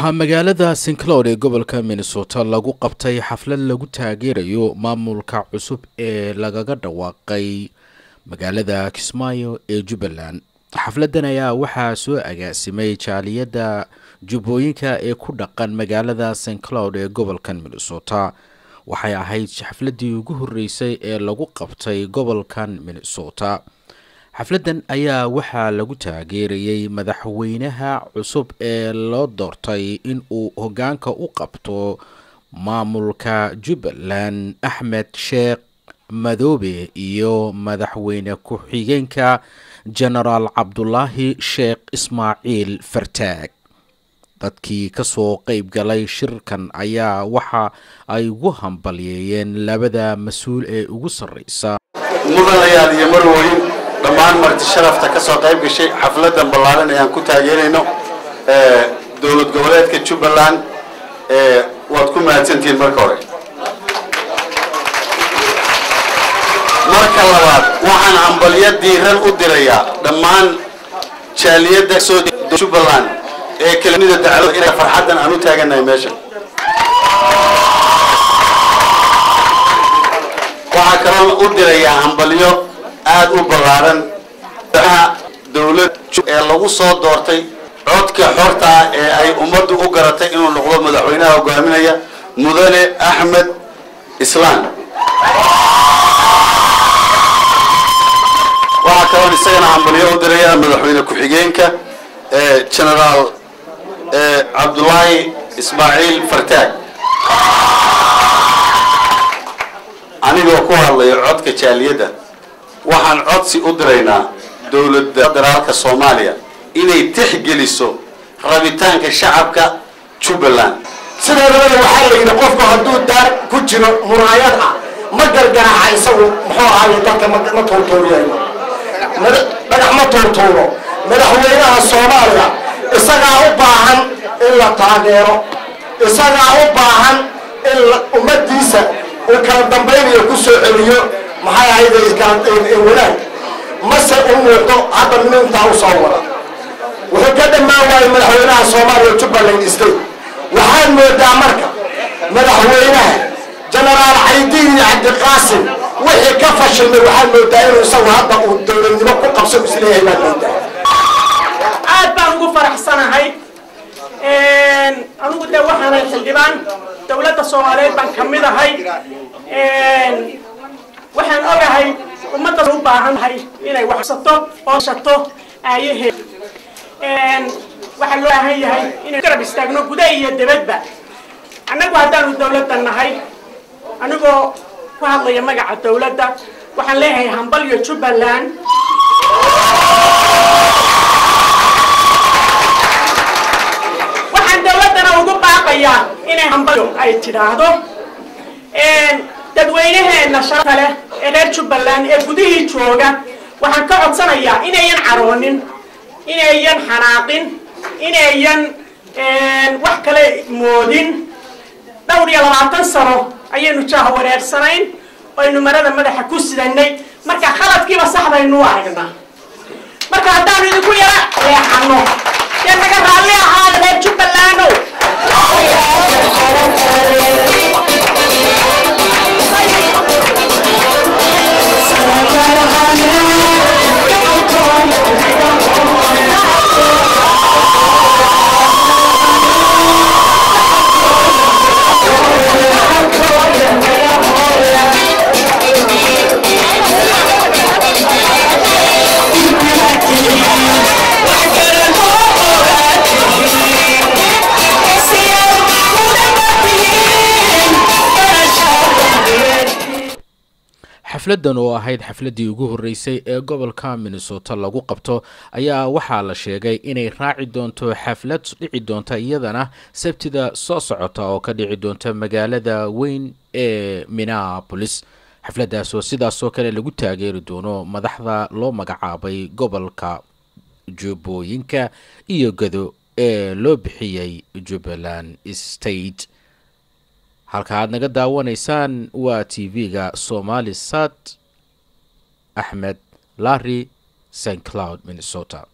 magaalada St. Cloud ee gobolka Minnesota lagu qabtay xaflad lagu taageerayo maamulka cusub ee lagaga dhawaaqay magaalada Kismaayo ee Jubbaland. xafladan ayaa waxaa soo agaasimay jaaliyada Jubbooyinka ee ku dhaqan magaalada St. Cloud ee gobolka Minnesota. waxay ahayd xafladii ugu horeysay ee lagu qabtay gobolkan Minnesota. xafladan ayaa waxaa lagu taageerayay madaxweynaha cusub ee loo doortay in uu hoggaanka u qabto maamulka Jubbaland Axmed Sheekh Madoobe iyo madaxweyne ku-xigeenka General Cabdullaahi Sheekh Ismaaciil Fartaag. dadkii ka soo qayb galay shirkan ayaa waxa ay ugu hambalyeeyeen labada mas'uul ee ugu sareysa mudanayaal iyo marwooyin dhammaan marti sharafta ka soo qayb gashay xafladan ballaaran ee aan ku taageerayno dowlad goboleedka Jubbaland waad ku mahadsantiin marka hore. marka labaad waxaan hambalyo diiran u dirayaa dhammaan jaaliyada soo Jubbaland ee kelmada dacwada inay farxadan aan u taaganahay meesha. waxa kale u dirayaa hambalyo aad u ballaaran dowlad ee lagu soo doortay codka xorta ee ay ummaddu u garatay inuu noqdo madaxweynaha hogaaminaya mudane Axmed Islaan. waxa kale isagana hambalyo u dirayaa madaxweyne ku-xigeenka General Cabdullaahi Ismaaciil Fartaag. anigoo ku hadlayo codka jaaliyada waxaan codsi u diraynaa dowladda federaalka Soomaaliya inay tixgeliso rabitaanka shacabka Jubbaland. sideedaba waxaa la yidhi qofku hadduu daar ku jiro muraayad ah ma gargaraca isagu muxuu ahaay dadka ma tuurtuuriyayo dhagax ma tuurtuuro. madaxweynaha Soomaaliya isagaa u baahan in la taageero, isagaa u baahan in ummadiisa uu kala dambaynayo ku soo celiyo maxay ahayd wanaag mase u muuqdo hadda nintaa u soo wada wuxuu ka dhammaan waayay madaxweynaha Soomaaliya Jubbaland State. waxaad moodaa marka madaxweynaha General Caydiin Cabdiqaasim wixii ka fashilmay waxaad moodaa inuu isagu hadda uu dowladnimo ku qabso isleeyahay baad moodaa. aad baan ugu faraxsanahay anigu de waxaan xildhibaan dowladda Soomaaliyeed baan ka mid ahay. waxaan ogahay ummadda u baahantahay inay waxsato oo shato ayaheed. waxaa loo baahan yahay inay garab istaagno gudaha iyo dibadba. annagu haddaanu dowladda nahay anigoo ku hadlaya magaca dowladda waxaan leeyahay hambalyo Jubbaland. waxaan dowladdana ugu baaqayaa inay hambalyo ay tidhaahdo dadweynaheena sharafta leh ee reer Jubbaland ee gudihii jooga. waxaan ka codsanayaa inayan caroonin, inayan xanaaqin, inayan wax kale moodin. dhowr iyo 20 sano ayaynu jaaha wareersanayn aynu marada madaxa ku sidanay marka khaladkiiba saxdaynu aragnaa. marka haddaan idinku yara leexano dee naga raalli ahaada reer Jubbaland. xafladan oo ahayd xafladii ugu horeysay ee gobolka Minnesota lagu qabto ayaa waxaa la sheegay inay raaci doonto xaflad dhici doonta iyadana Sabtida soo socota oo ka dhici doonta magaalada weyn ee Minneapolis. xafladaas oo sidaas oo kale lagu taageeri doono madaxda loo magacaabay gobolka Jubbooyinka iyo Gado ee loo bixiyay Jubbaland State. halka aad naga daawanaysaan waa TV-ga Somali Sat Axmed Larry St. Cloud Minnesota.